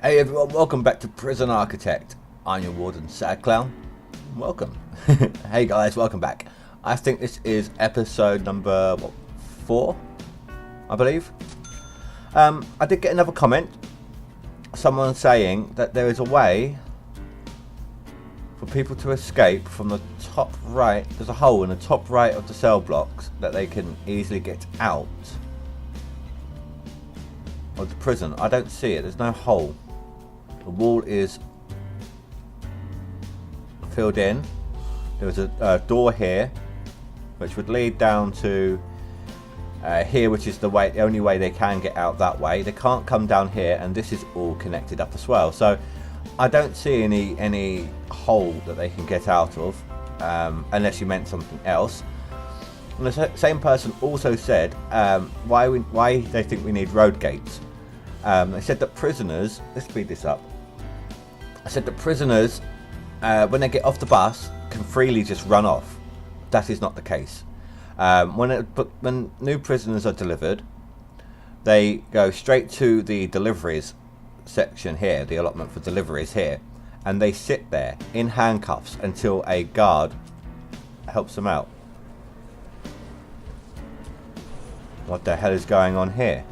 Hey everyone, welcome back to Prison Architect. I'm your warden, Sad Clown. Welcome. Hey guys, welcome back. I think this is episode number 4, I believe. I did get another comment. Someone saying that there is a way for people to escape from the top right. There's a hole in the top right of the cell blocks that they can easily get out of the prison. I don't see it. There's no hole. The wall is filled in. There's a door here, which would lead down to here, which is the only way they can get out that way. They can't come down here, and this is all connected up as well. So I don't see any hole that they can get out of, unless you meant something else. And the same person also said why they think we need road gates. They said that prisoners, let's speed this up. I said that prisoners, when they get off the bus, can freely just run off. That is not the case. When new prisoners are delivered, they go straight to the deliveries section here, the allotment for deliveries here, and they sit there in handcuffs until a guard helps them out. What the hell is going on here?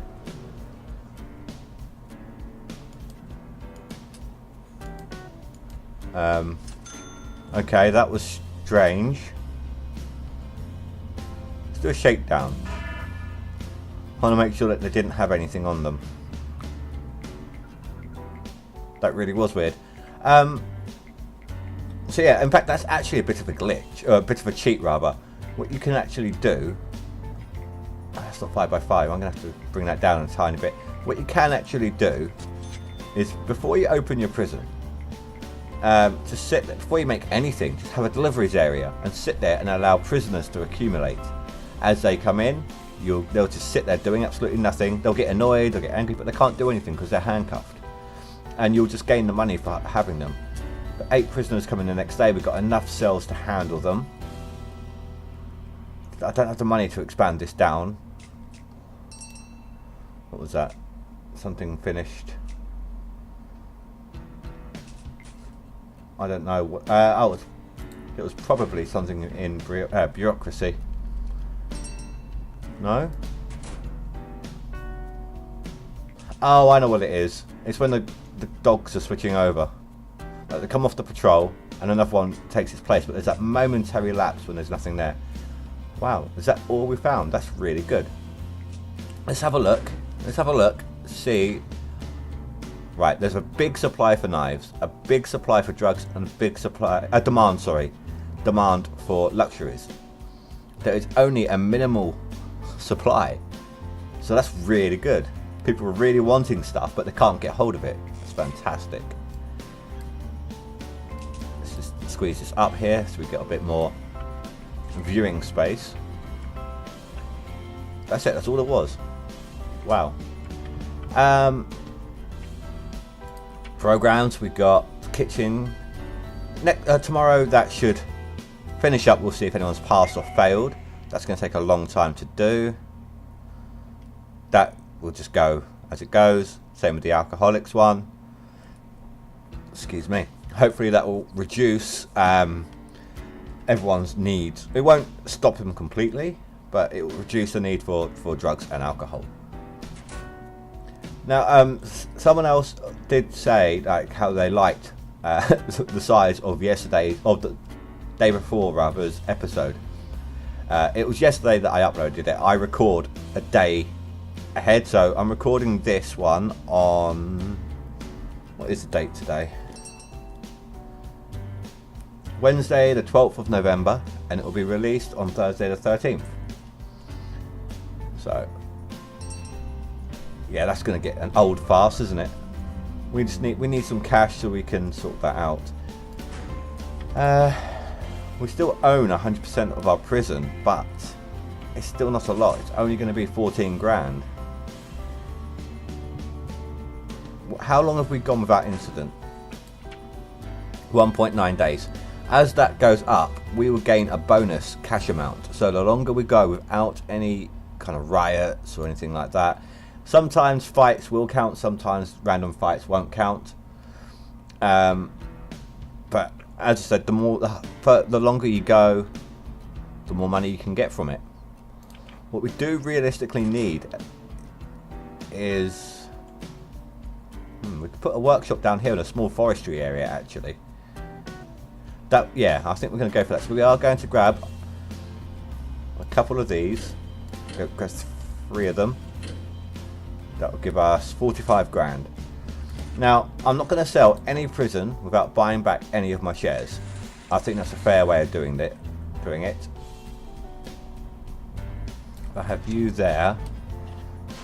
Okay, that was strange. Let's do a shakedown. I want to make sure that they didn't have anything on them. That really was weird. So yeah, in fact, that's actually a bit of a glitch, or a bit of a cheat rather. What you can actually do, that's not 5x5, I'm going to have to bring that down a tiny bit. What you can actually do is, before you open your prison, just sit there, before you make anything, just have a deliveries area and sit there and allow prisoners to accumulate. As they come in, they'll just sit there doing absolutely nothing. They'll get annoyed, they'll get angry, but they can't do anything because they're handcuffed. And you'll just gain the money for having them. But 8 prisoners come in the next day. We've got enough cells to handle them. I don't have the money to expand this down. What was that? Something finished. I don't know. It was probably something in bureaucracy. No? Oh, I know what it is. It's when the dogs are switching over. Like, they come off the patrol and another one takes its place, but there's that momentary lapse when there's nothing there. Wow, is that all we found? That's really good. Let's have a look. See. Right, there's a big supply for knives, a big supply for drugs, and a big supply, demand for luxuries. There is only a minimal supply, so that's really good. People are really wanting stuff, but they can't get hold of it. It's fantastic. Let's just squeeze this up here so we get a bit more viewing space. That's it, that's all it was. Wow. Programs, we've got kitchen. Tomorrow that should finish up. We'll see if anyone's passed or failed. That's going to take a long time to do. That will just go as it goes. Same with the alcoholics one. Excuse me. Hopefully that will reduce everyone's needs. It won't stop them completely, but it will reduce the need for drugs and alcohol. Now, someone else did say like how they liked the size of the day before rather's episode. It was yesterday that I uploaded it. I record a day ahead, so I'm recording this one on, what is the date today? Wednesday the 12th of November, and it will be released on Thursday the 13th. So yeah, that's going to get an old fast, isn't it? We need some cash so we can sort that out. We still own 100% of our prison, but it's still not a lot. It's only going to be 14 grand. How long have we gone without incident? 1.9 days. As that goes up, we will gain a bonus cash amount. So the longer we go without any kind of riots or anything like that, Sometimes fights will count, sometimes random fights won't count. But as I said, the longer you go, the more money you can get from it. What we do realistically need is we could put a workshop down here in a small forestry area actually. Yeah, I think we're going to go for that. So we are going to grab a couple of these. Grab 3 of them. That will give us 45 grand. Now, I'm not going to sell any prison without buying back any of my shares. I think that's a fair way of doing it. I have you there.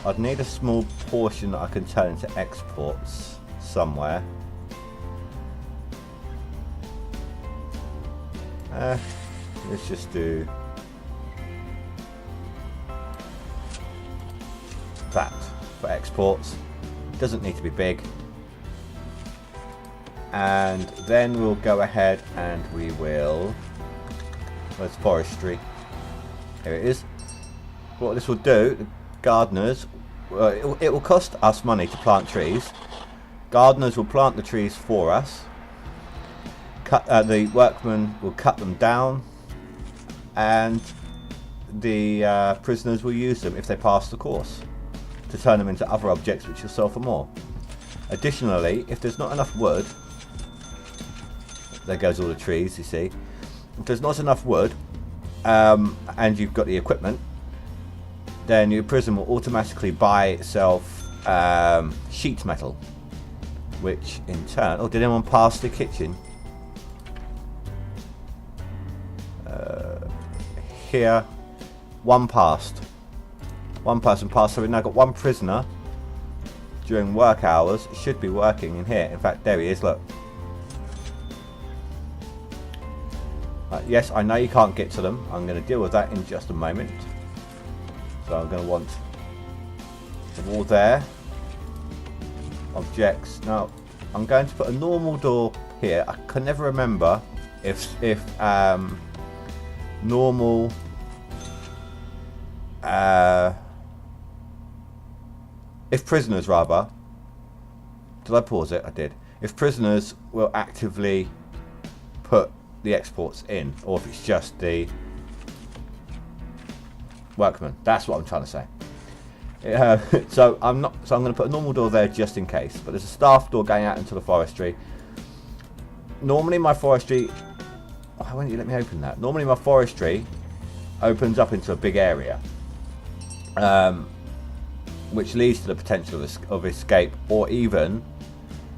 I'd need a small portion that I can turn into exports somewhere. Let's just do that for exports. Doesn't need to be big. And then we'll go ahead and we will... Where's forestry? Here it is. What this will do, the gardeners, it will cost us money to plant trees. Gardeners will plant the trees for us. The workmen will cut them down, and the prisoners will use them if they pass the course to turn them into other objects which will sell for more. Additionally, if there's not enough wood, there goes all the trees, you see. If there's not enough wood, and you've got the equipment, then your prison will automatically buy itself sheet metal, which in turn... Oh, did anyone pass the kitchen? Here, one passed. One person passed, so we've now got one prisoner during work hours. It should be working in here. In fact, there he is, look. Yes, I know you can't get to them. I'm going to deal with that in just a moment. So I'm going to want the wall there. Objects. Now, I'm going to put a normal door here. I can never remember if normal if prisoners rather, did I pause it? I did. If prisoners will actively put the exports in, or if it's just the workmen. That's what I'm trying to say. So I'm going to put a normal door there just in case, but there's a staff door going out into the forestry. Normally my forestry... Why won't you let me open that? Normally my forestry opens up into a big area, which leads to the potential of escape, or even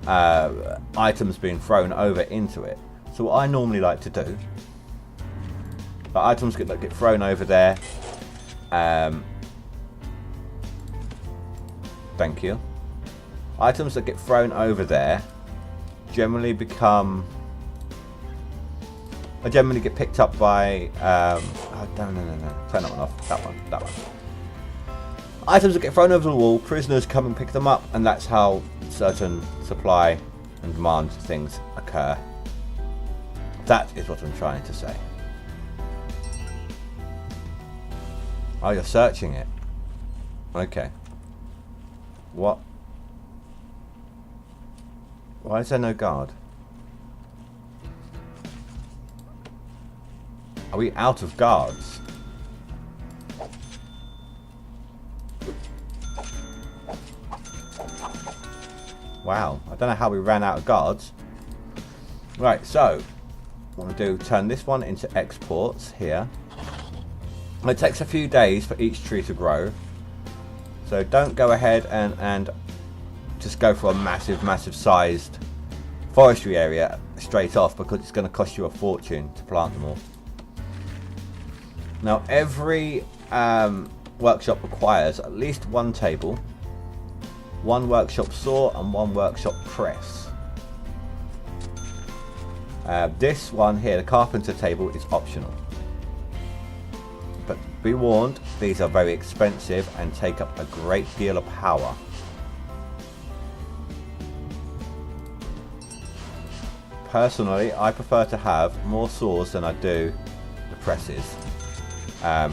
items being thrown over into it. So what I normally like to do, the items get thrown over there. Thank you. Items that get thrown over there generally get picked up by no, turn that one off. That one. Items that get thrown over the wall, prisoners come and pick them up, and that's how certain supply and demand things occur. That is what I'm trying to say. Oh, you're searching it. Okay. What? Why is there no guard? Are we out of guards? Wow, I don't know how we ran out of guards. Right, so what I'm going to do, turn this one into exports here. It takes a few days for each tree to grow. So don't go ahead and just go for a massive sized forestry area straight off, because it's going to cost you a fortune to plant them all. Now every workshop requires at least one table, one workshop saw and one workshop press. This one here, the carpenter table, is optional. But be warned, these are very expensive and take up a great deal of power. Personally, I prefer to have more saws than I do the presses,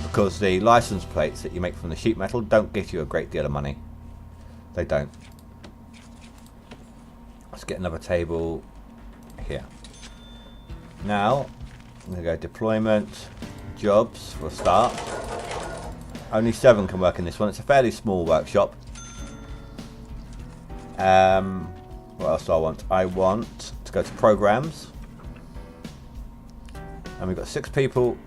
because the license plates that you make from the sheet metal don't get you a great deal of money. They don't. Let's get another table here. Now, I'm going to go deployment, jobs for a start. Only 7 can work in this one. It's a fairly small workshop. What else do I want? I want to go to programs. And we've got 6 people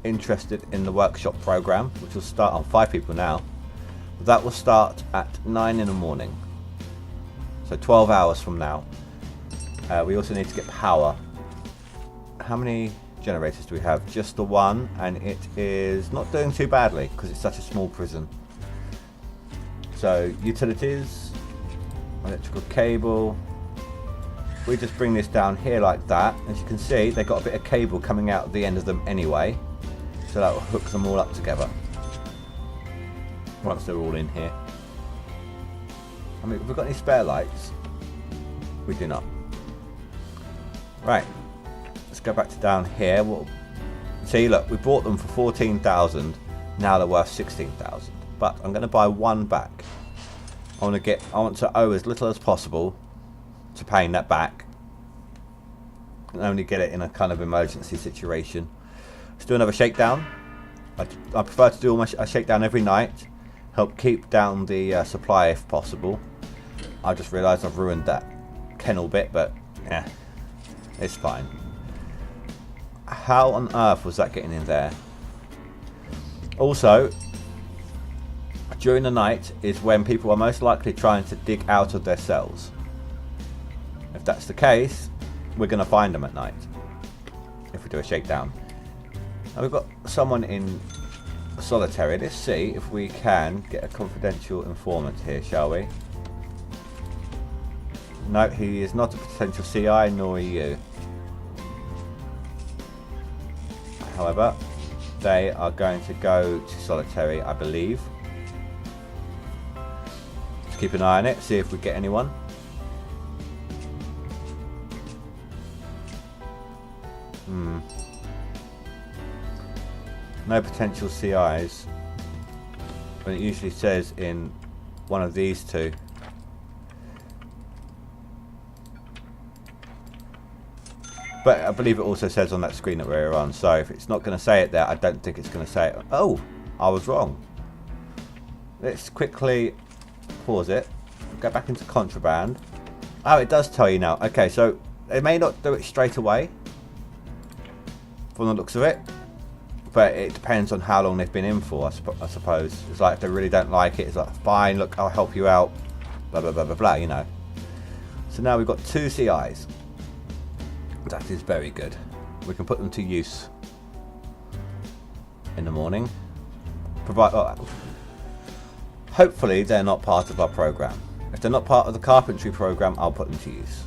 interested in the workshop program, which will start on 5 people now. That will start at 9 in the morning. So 12 hours from now. We also need to get power. How many generators do we have? Just the one, and it is not doing too badly because it's such a small prison. So utilities, electrical cable. We just bring this down here like that. As you can see, they've got a bit of cable coming out at the end of them anyway, so that will hook them all up together once they're all in here. I mean, have we got any spare lights? We do not. Right, let's go back to down here. See, look, we bought them for 14,000. Now they're worth 16,000. But I'm going to buy one back. I want to owe as little as possible to paying that back, and only get it in a kind of emergency situation. Let's do another shakedown. I prefer to do a shakedown every night. Help keep down the supply if possible. I just realised I've ruined that kennel bit, but yeah, it's fine. How on earth was that getting in there? Also, during the night is when people are most likely trying to dig out of their cells. If that's the case, we're going to find them at night if we do a shakedown. Now we've got someone in solitary. Let's see if we can get a confidential informant here, shall we? No, he is not a potential CI, nor are you. However, they are going to go to solitary, I believe. Let's keep an eye on it, see if we get anyone. No potential CIs, but it usually says in one of these two. But I believe it also says on that screen that we're on, so if it's not going to say it there, I don't think it's going to say it. Oh, I was wrong. Let's quickly pause it, go back into contraband. Oh, it does tell you now. Okay, so they may not do it straight away from the looks of it, but it depends on how long they've been in for, I suppose. It's like if they really don't like it, it's like, fine, look, I'll help you out, blah, blah, blah, blah, blah, you know. So now we've got 2 CIs. That is very good. We can put them to use in the morning. Hopefully they're not part of our program. If they're not part of the carpentry program, I'll put them to use.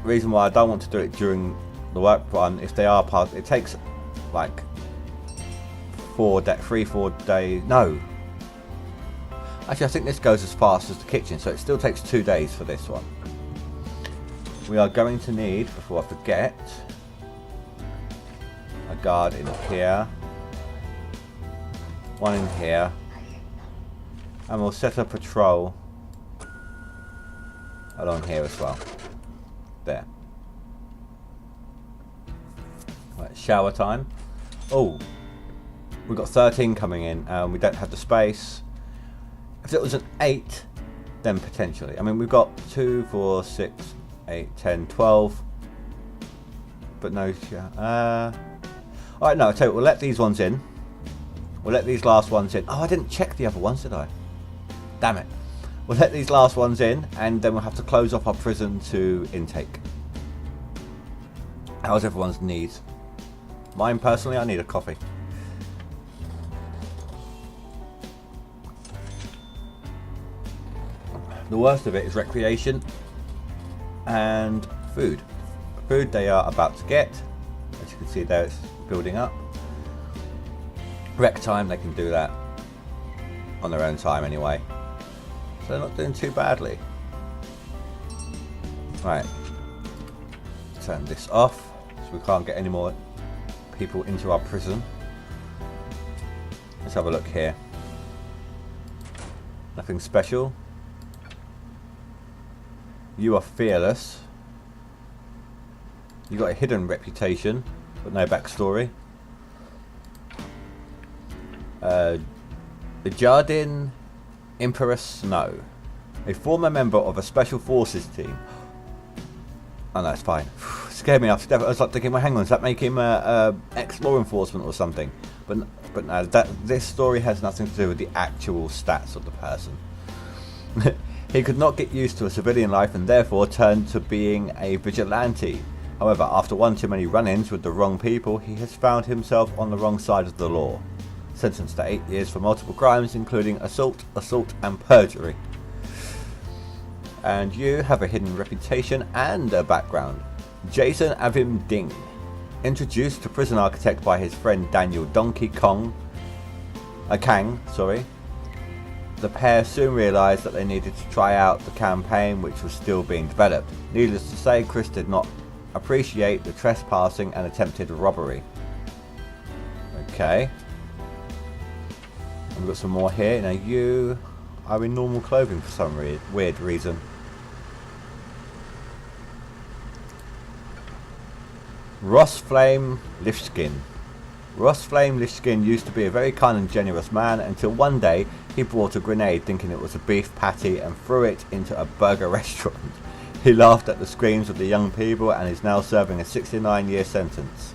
The reason why I don't want to do it during the work run, if they are part, it takes like 4 days. No, actually I think this goes as fast as the kitchen, so it still takes 2 days for this one. We are going to need, before I forget, a guard in here, one in here, and we'll set a patrol along here as well. There. Right, shower time. Oh, we've got 13 coming in, and we don't have the space. If it was an 8, then potentially. I mean, we've got 2, 4, 6, 8, 10, 12, but no. Alright, no, I'll tell you, we'll let these ones in. We'll let these last ones in. Oh, I didn't check the other ones, did I? Damn it. We'll let these last ones in, and then we'll have to close off our prison to intake. How's everyone's needs? Mine personally, I need a coffee. The worst of it is recreation and food. Food they are about to get. As you can see there, it's building up. Rec time, they can do that on their own time anyway. So they're not doing too badly. Right. Turn this off so we can't get any more people into our prison. Let's have a look here. Nothing special. You are fearless. You got a hidden reputation, but no backstory. The Jardin Emperor Snow, a former member of a special forces team. Oh no, it's fine. Scared me off. I was like thinking, well, hang on, does that make him ex-law enforcement or something? But no, this story has nothing to do with the actual stats of the person. He could not get used to a civilian life and therefore turned to being a vigilante. However, after one too many run-ins with the wrong people, he has found himself on the wrong side of the law. Sentenced to 8 years for multiple crimes, including assault, and perjury. And you have a hidden reputation and a background. Jason Avim Ding. Introduced to prison architect by his friend Daniel Donkey Kang. The pair soon realised that they needed to try out the campaign, which was still being developed. Needless to say, Chris did not appreciate the trespassing and attempted robbery. Okay. We've got some more here. Now you are in normal clothing for some weird reason. Ross Flame Lifskin. Ross Flame Lifskin used to be a very kind and generous man until one day he brought a grenade thinking it was a beef patty and threw it into a burger restaurant. He laughed at the screams of the young people and is now serving a 69-year sentence.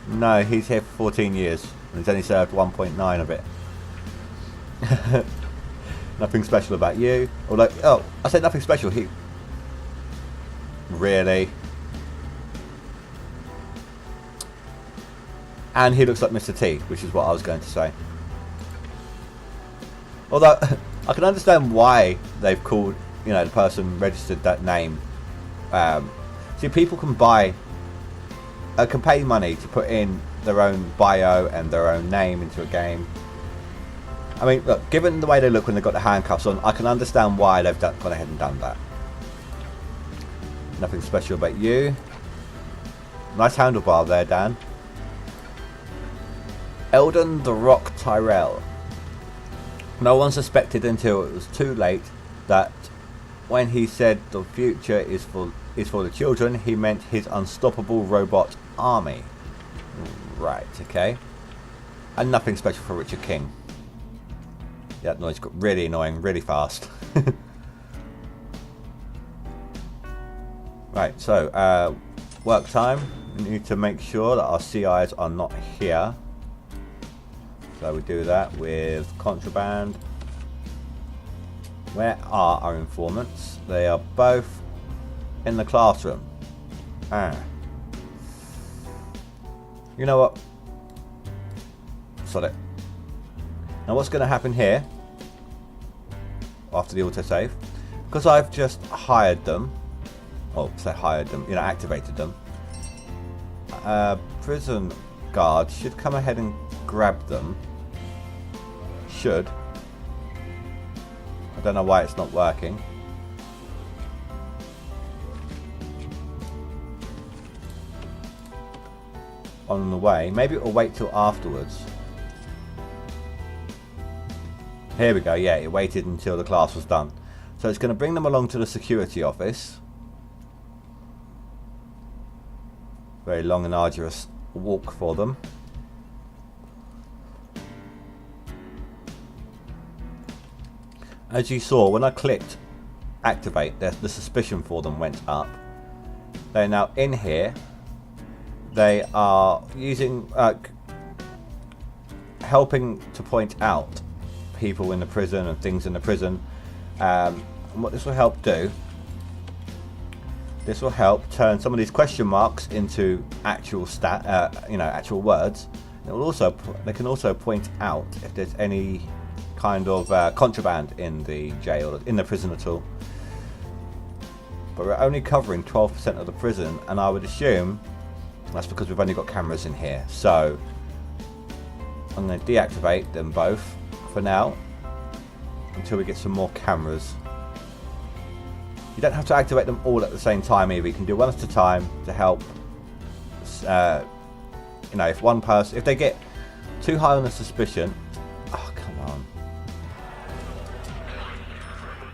No, he's here for 14 years and he's only served 1.9 of it. Nothing special about you. Although, oh, I said nothing special. He really. And he looks like Mr. T, which is what I was going to say. Although I can understand why they've called, you know, the person registered that name. See, people can can pay money to put in their own bio and their own name into a game. I mean, look, given the way they look when they've got the handcuffs on, I can understand why they've gone ahead and done that. Nothing special about you. Nice handlebar there, Dan. Eldon the Rock Tyrell. No one suspected until it was too late that when he said the future is for the children, he meant his unstoppable robot army. Right, okay. And nothing special for Richard King. Yeah, that noise got really annoying really fast. Right, so work time. We need to make sure that our CIs are not here. So we do that with contraband. Where are our informants? They are both in the classroom. You know what? Sod it. Now what's going to happen here after the autosave? Because I've just hired them. Oh, say hired them. You know, activated them. Prison guard should come ahead and grab them. Should. I don't know why it's not working. On the way. Maybe it'll wait till afterwards. Here we go. Yeah, it waited until the class was done. So it's going to bring them along to the security office. Very long and arduous walk for them. As you saw, when I clicked activate, the suspicion for them went up. They're now in here. They are using, helping to point out people in the prison and things in the prison. And what this will help do, this will help turn some of these question marks into actual actual words. It will also, they can also point out if there's any kind of contraband in the jail, in the prison at all. But we're only covering 12% of the prison, and I would assume that's because we've only got cameras in here. So I'm going to deactivate them both for now until we get some more cameras. You don't have to activate them all at the same time either. You can do one at a time to help. You know, if one person, if they get too high on the suspicion, oh come on.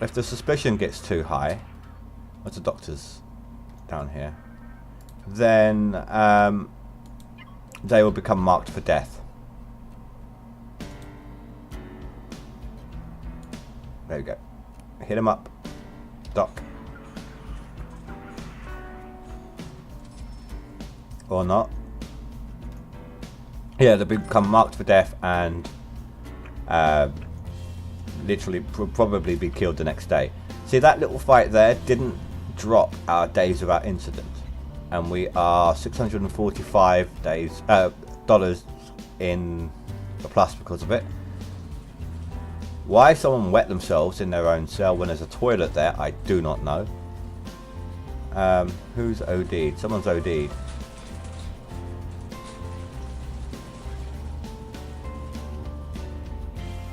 if the suspicion gets too high, what's the doctors down here, then they will become marked for death. There we go. Hit him up, Doc. Or not. Yeah, they become marked for death and literally probably be killed the next day. See, that little fight there didn't drop our days without incident, and we are $645 dollars in the plus because of it. Why someone wet themselves in their own cell when there's a toilet there, I do not know. Who's OD'd? Someone's OD'd.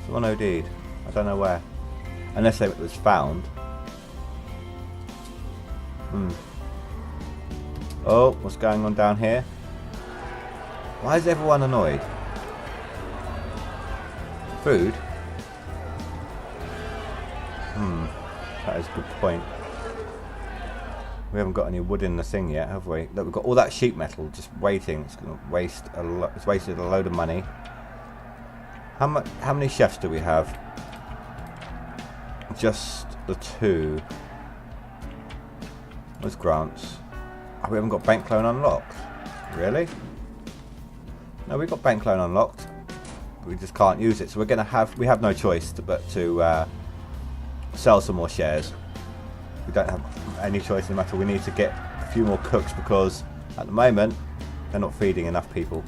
Someone OD'd. I don't know where. Unless it was found. Oh, what's going on down here? Why is everyone annoyed? Food? That is a good point. We haven't got any wood in the thing yet, have we? Look, we've got all that sheet metal just waiting. It's going to waste a lot. It's wasted a load of money. How many chefs do we have? Just the 2. Where's Grant's? Oh, we haven't got bank loan unlocked. Really? No, we've got bank loan unlocked. We just can't use it. So we're going to have. We have no choice but to sell some more shares. We don't have any choice no matter. We need to get a few more cooks because at the moment they're not feeding enough people.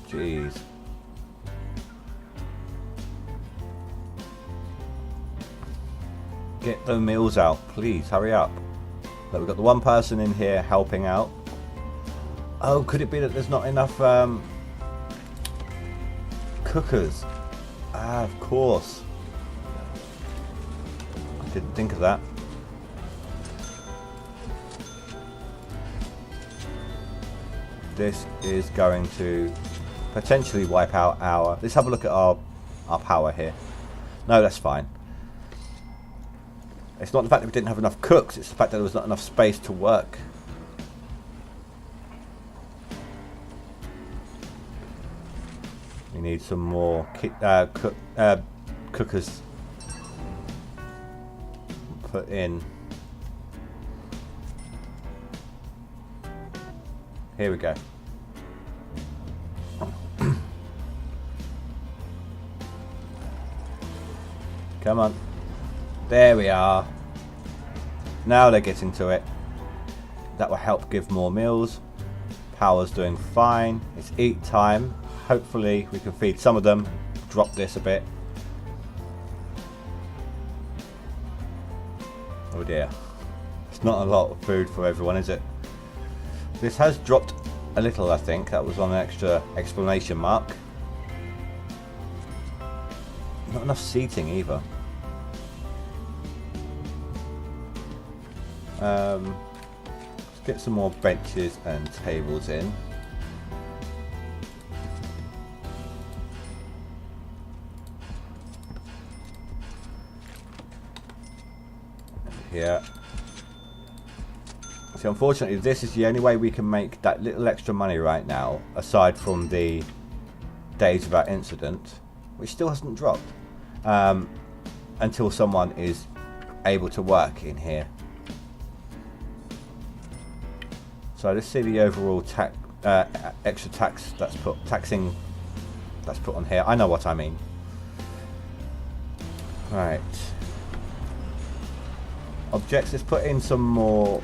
Jeez. Get the meals out, please. Hurry up. Look, we've got the one person in here helping out. Oh, could it be that there's not enough cookers? Ah, of course. I didn't think of that. This is going to potentially wipe out our... Let's have a look at our power here. No, that's fine. It's not the fact that we didn't have enough cooks, it's the fact that there was not enough space to work. We need some more cookers put in. Here we go. Come on. There we are. Now they're getting to it. That will help give more meals. Power's doing fine. It's eat time. Hopefully we can feed some of them. Drop this a bit. Oh dear. It's not a lot of food for everyone, is it? This has dropped a little, I think. That was on an extra exclamation mark. Not enough seating either. Let's get some more benches and tables in. Here. See, unfortunately, this is the only way we can make that little extra money right now, aside from the days without incident, which still hasn't dropped, until someone is able to work in here. So let's see the overall extra tax that's put on here. I know what I mean. Right. Objects. Let's put in some more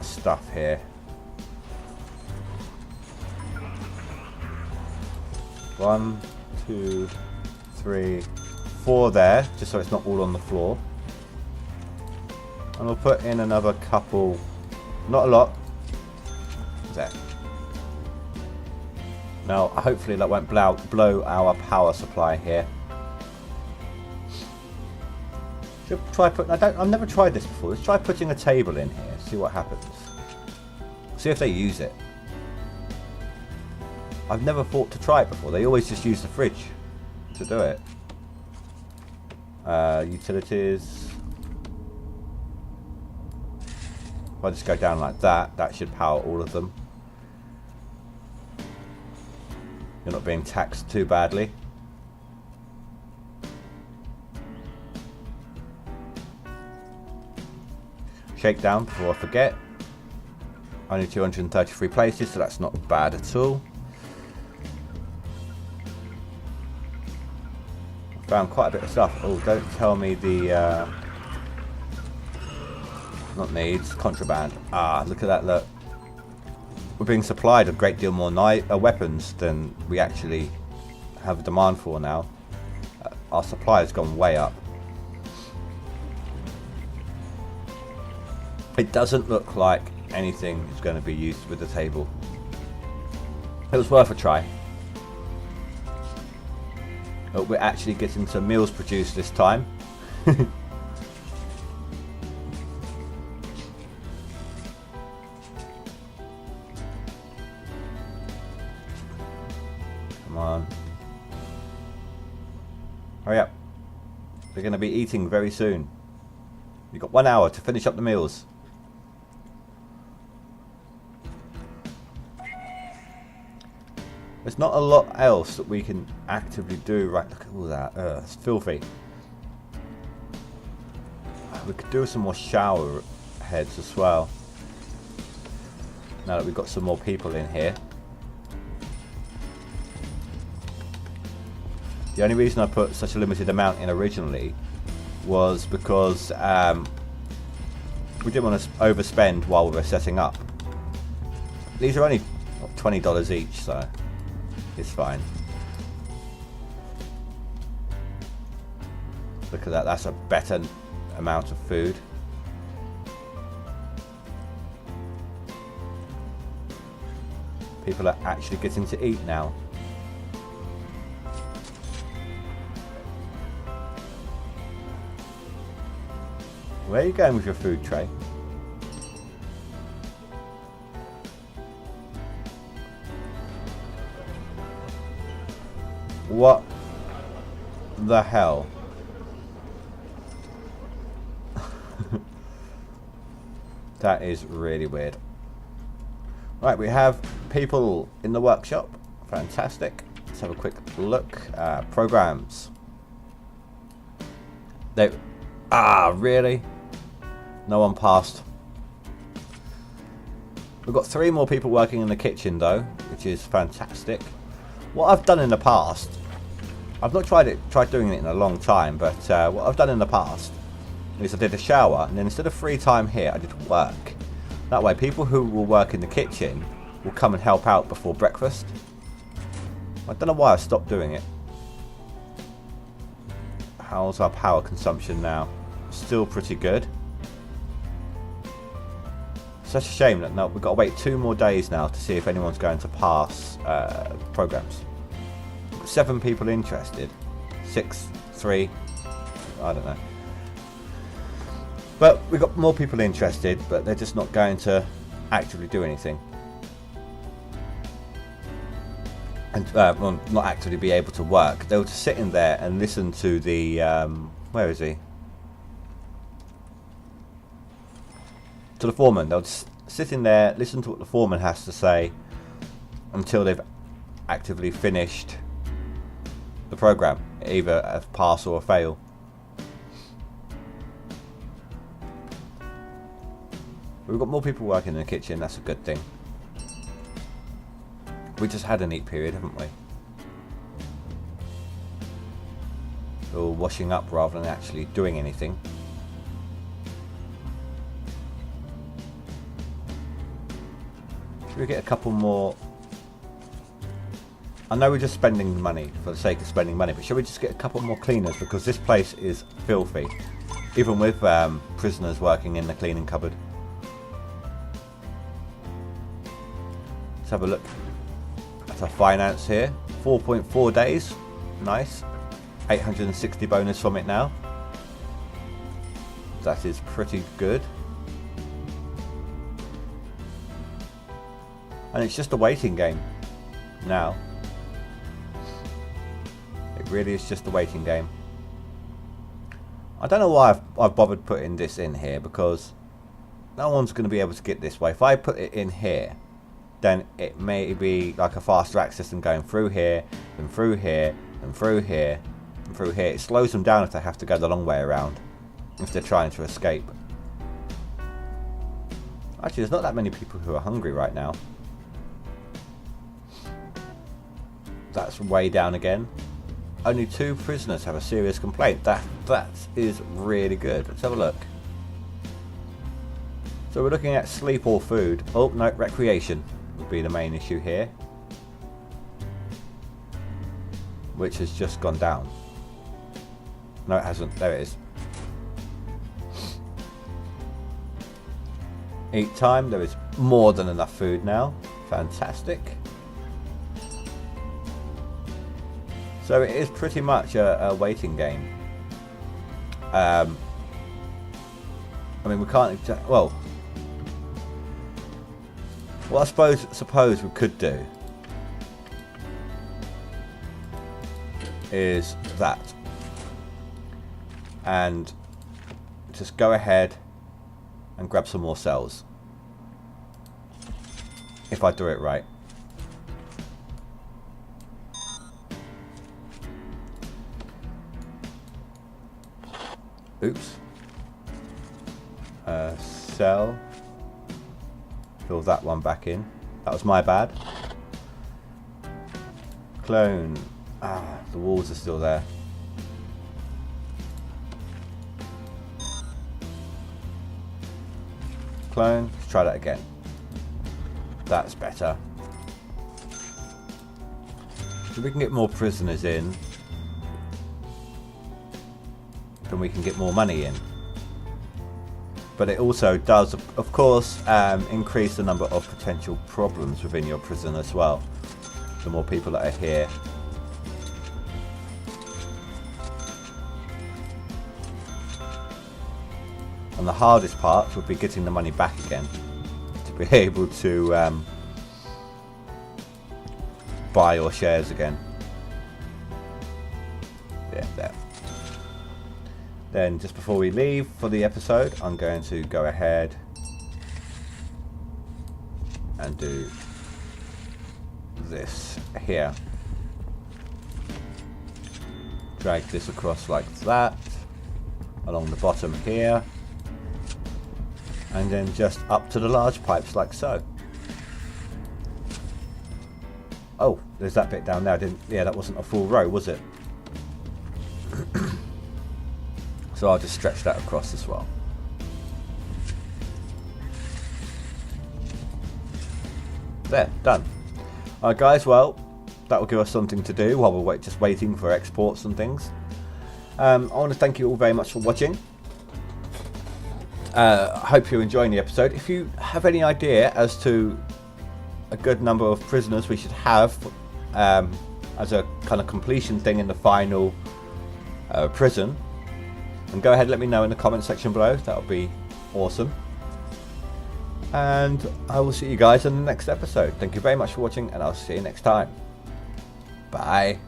stuff here. One, 2, 3, 4 there, just so it's not all on the floor. And we'll put in another couple. Not a lot. There. Now, hopefully that won't blow our power supply here. Should try put. I've never tried this before. Let's try putting a table in here. See what happens. See if they use it. I've never thought to try it before. They always just use the fridge to do it. Utilities. If I just go down like that, that should power all of them. You're not being taxed too badly. Shakedown before I forget. Only 233 places, so that's not bad at all. Found quite a bit of stuff. Oh, don't tell me the not needs, contraband. Ah, look at that, look. We're being supplied a great deal more weapons than we actually have a demand for now. Our supply has gone way up. It doesn't look like anything is going to be used with the table. It was worth a try. But we're actually getting some meals produced this time. Come on. Hurry up. We're going to be eating very soon. You've got 1 hour to finish up the meals. There's not a lot else that we can actively do. Right, look at all that. It's filthy. We could do some more shower heads as well. Now that we've got some more people in here. The only reason I put such a limited amount in originally was because we didn't want to overspend while we were setting up. These are only $20 each, so it's fine. Look at that, that's a better amount of food. People are actually getting to eat now. Where are you going with your food tray? What the hell? That is really weird. Right, we have people in the workshop. Fantastic. Let's have a quick look. Programs. Really? No one passed. We've got 3 more people working in the kitchen though, which is fantastic. What I've done in the past, I've not tried doing it in a long time, but what I've done in the past is I did a shower, and then instead of free time here, I did work. That way, people who will work in the kitchen will come and help out before breakfast. I don't know why I stopped doing it. How's our power consumption now? Still pretty good. Such a shame that we've got to wait 2 more days now to see if anyone's going to pass programs. 7 people interested. 6, 3, I don't know. But we've got more people interested, but they're just not going to actively do anything. And well, not actively be able to work. They'll just sit in there and listen to the where is he? To the foreman. They'll just sit in there, listen to what the foreman has to say until they've actively finished the program, either a pass or a fail. We've got more people working in the kitchen, that's a good thing. We just had a neat period, haven't we? We're all washing up rather than actually doing anything. Should we get a couple more? I know we're just spending money for the sake of spending money, but should we just get a couple more cleaners, because this place is filthy, even with prisoners working in the cleaning cupboard. Let's have a look at our finance here. 4.4 days, nice. 860 bonus from it now. That is pretty good. And it's just a waiting game. now. It really is just a waiting game. I don't know why I've bothered putting this in here, because no one's going to be able to get this way. If I put it in here, then it may be like a faster access than going through here, and through here, and through here, and through here. It slows them down if they have to go the long way around, if they're trying to escape. Actually, there's not that many people who are hungry right now. That's way down again. Only 2 prisoners have a serious complaint. That is really good. Let's have a look. So we're looking at sleep or food. Oh no, recreation would be the main issue here, which has just gone down. No, it hasn't. There it is. Eat time. There is more than enough food now. Fantastic. So it is pretty much a waiting game. I mean, we can't. Well, what I suppose we could do is that, and just go ahead and grab some more cells, if I do it right. Oops. Cell. Fill that one back in. That was my bad. Clone. Ah, the walls are still there. Clone. Let's try that again. That's better. So we can get more prisoners in, then we can get more money in. But it also does, of course, increase the number of potential problems within your prison as well. The more people that are here. And the hardest part would be getting the money back again, to be able to buy your shares again. Yeah, there. Then just before we leave for the episode, I'm going to go ahead and do this here. Drag this across like that, along the bottom here, and then just up to the large pipes like so. Oh, there's that bit down there. Yeah, that wasn't a full row, was it? So I'll just stretch that across as well. There, done. Alright guys, well, that will give us something to do while we're just waiting for exports and things. I want to thank you all very much for watching. I hope you're enjoying the episode. If you have any idea as to a good number of prisoners we should have as a kind of completion thing in the final prison, and go ahead and let me know in the comment section below. That would be awesome. And I will see you guys in the next episode. Thank you very much for watching, and I'll see you next time. Bye.